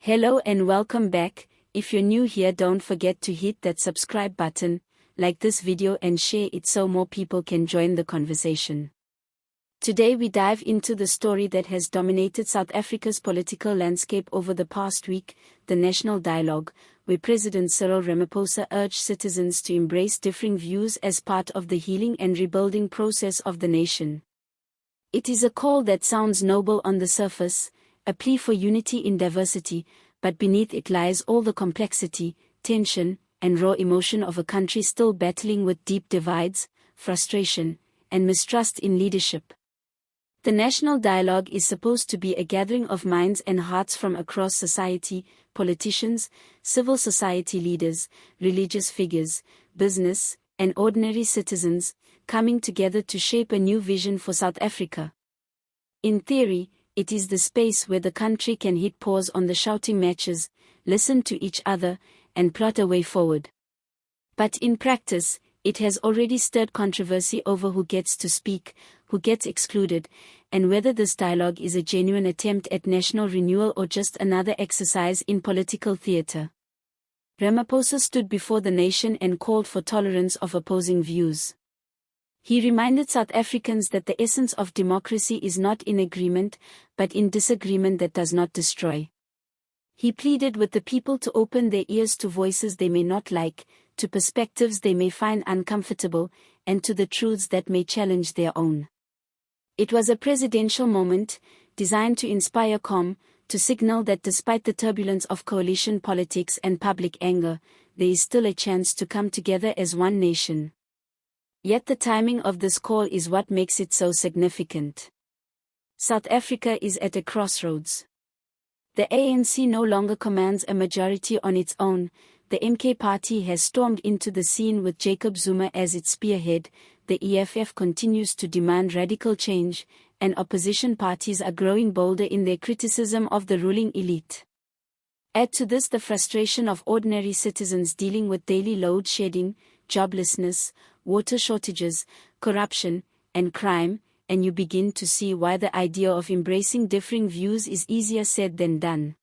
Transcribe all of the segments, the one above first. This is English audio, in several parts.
Hello and welcome back. If you're new here, don't forget to hit that subscribe button, like this video and share it so more people can join the conversation. Today we dive into the story that has dominated South Africa's political landscape over the past week, the national dialogue, where President Cyril Ramaphosa urged citizens to embrace differing views as part of the healing and rebuilding process of the nation. It is a call that sounds noble on the surface, a plea for unity in diversity, but beneath it lies all the complexity, tension, and raw emotion of a country still battling with deep divides, frustration, and mistrust in leadership. The national dialogue is supposed to be a gathering of minds and hearts from across society, politicians, civil society leaders, religious figures, business, and ordinary citizens, coming together to shape a new vision for South Africa. In theory, it is the space where the country can hit pause on the shouting matches, listen to each other, and plot a way forward. But in practice, it has already stirred controversy over who gets to speak, who gets excluded, and whether this dialogue is a genuine attempt at national renewal or just another exercise in political theatre. Ramaphosa stood before the nation and called for tolerance of opposing views. He reminded South Africans that the essence of democracy is not in agreement, but in disagreement that does not destroy. He pleaded with the people to open their ears to voices they may not like, to perspectives they may find uncomfortable, and to the truths that may challenge their own. It was a presidential moment, designed to inspire calm, to signal that despite the turbulence of coalition politics and public anger, there is still a chance to come together as one nation. Yet the timing of this call is what makes it so significant. South Africa is at a crossroads. The ANC no longer commands a majority on its own. The MK party has stormed into the scene with Jacob Zuma as its spearhead. The EFF continues to demand radical change, and opposition parties are growing bolder in their criticism of the ruling elite. Add to this the frustration of ordinary citizens dealing with daily load shedding, joblessness, water shortages, corruption, and crime, and you begin to see why the idea of embracing differing views is easier said than done.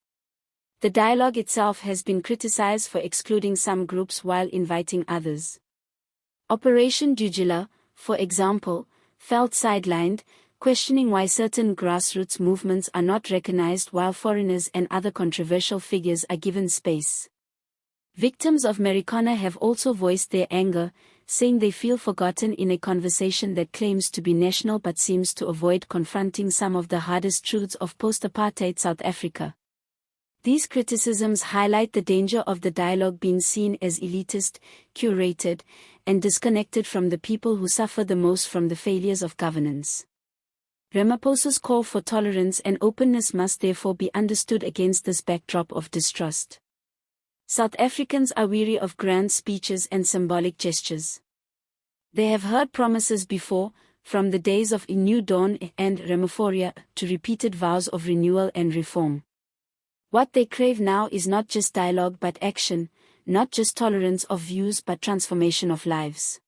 The dialogue itself has been criticized for excluding some groups while inviting others. Operation Dugela, for example, felt sidelined, questioning why certain grassroots movements are not recognized while foreigners and other controversial figures are given space. Victims of Marikana have also voiced their anger, saying they feel forgotten in a conversation that claims to be national but seems to avoid confronting some of the hardest truths of post-apartheid South Africa. These criticisms highlight the danger of the dialogue being seen as elitist, curated, and disconnected from the people who suffer the most from the failures of governance. Ramaphosa's call for tolerance and openness must therefore be understood against this backdrop of distrust. South Africans are weary of grand speeches and symbolic gestures. They have heard promises before, from the days of A New Dawn and Ramaphosa to repeated vows of renewal and reform. What they crave now is not just dialogue but action, not just tolerance of views but transformation of lives.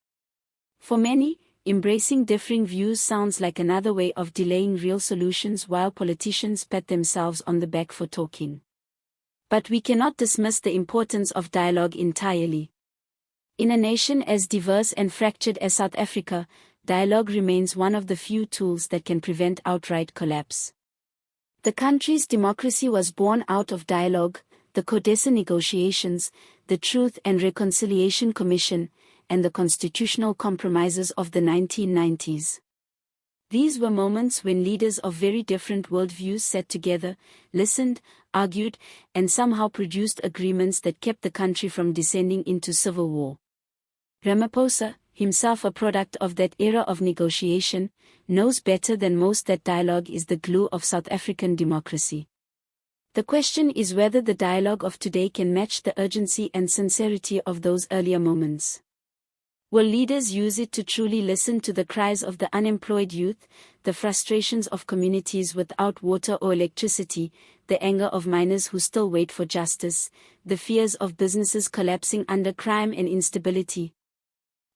For many, embracing differing views sounds like another way of delaying real solutions while politicians pat themselves on the back for talking. But we cannot dismiss the importance of dialogue entirely. In a nation as diverse and fractured as South Africa, dialogue remains one of the few tools that can prevent outright collapse. The country's democracy was born out of dialogue, the CODESA negotiations, the Truth and Reconciliation Commission, and the constitutional compromises of the 1990s. These were moments when leaders of very different worldviews sat together, listened, argued, and somehow produced agreements that kept the country from descending into civil war. Ramaphosa, himself a product of that era of negotiation, knows better than most that dialogue is the glue of South African democracy. The question is whether the dialogue of today can match the urgency and sincerity of those earlier moments. Will leaders use it to truly listen to the cries of the unemployed youth, the frustrations of communities without water or electricity, the anger of miners who still wait for justice, the fears of businesses collapsing under crime and instability?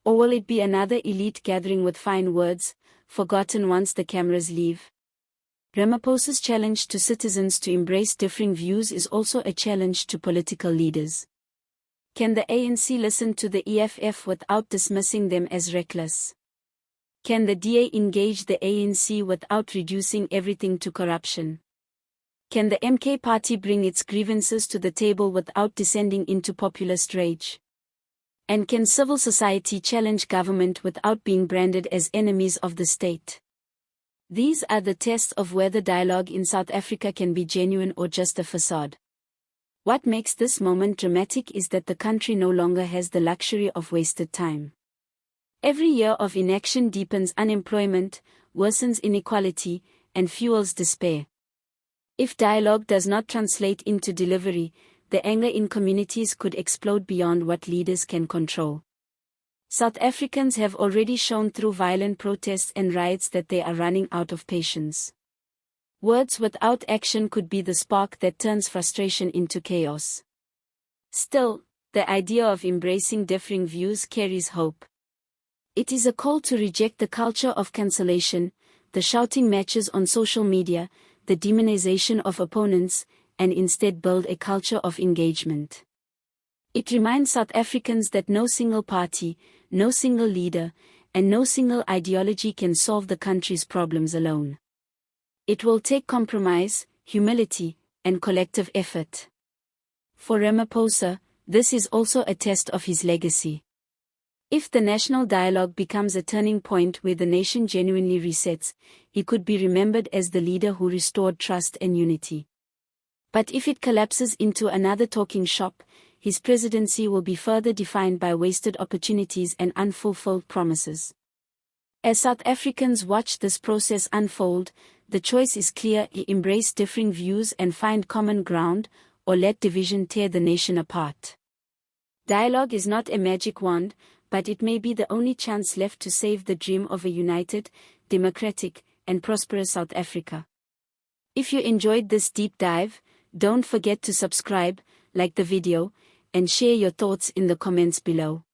Or will it be another elite gathering with fine words, forgotten once the cameras leave? Ramaphosa's challenge to citizens to embrace differing views is also a challenge to political leaders. Can the ANC listen to the EFF without dismissing them as reckless? Can the DA engage the ANC without reducing everything to corruption? Can the MK party bring its grievances to the table without descending into populist rage? And can civil society challenge government without being branded as enemies of the state? These are the tests of whether dialogue in South Africa can be genuine or just a facade. What makes this moment dramatic is that the country no longer has the luxury of wasted time. Every year of inaction deepens unemployment, worsens inequality, and fuels despair. If dialogue does not translate into delivery, the anger in communities could explode beyond what leaders can control. South Africans have already shown through violent protests and riots that they are running out of patience. Words without action could be the spark that turns frustration into chaos. Still, the idea of embracing differing views carries hope. It is a call to reject the culture of cancellation, the shouting matches on social media, the demonization of opponents, and instead build a culture of engagement. It reminds South Africans that no single party, no single leader, and no single ideology can solve the country's problems alone. It will take compromise, humility, and collective effort. For Ramaphosa, this is also a test of his legacy. If the national dialogue becomes a turning point where the nation genuinely resets, he could be remembered as the leader who restored trust and unity. But if it collapses into another talking shop, his presidency will be further defined by wasted opportunities and unfulfilled promises. As South Africans watch this process unfold, the choice is clear: embrace differing views and find common ground, or let division tear the nation apart. Dialogue is not a magic wand, but it may be the only chance left to save the dream of a united, democratic, and prosperous South Africa. If you enjoyed this deep dive, don't forget to subscribe, like the video, and share your thoughts in the comments below.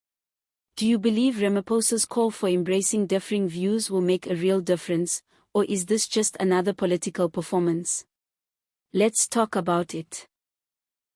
Do you believe Ramaphosa's call for embracing differing views will make a real difference, or is this just another political performance? Let's talk about it.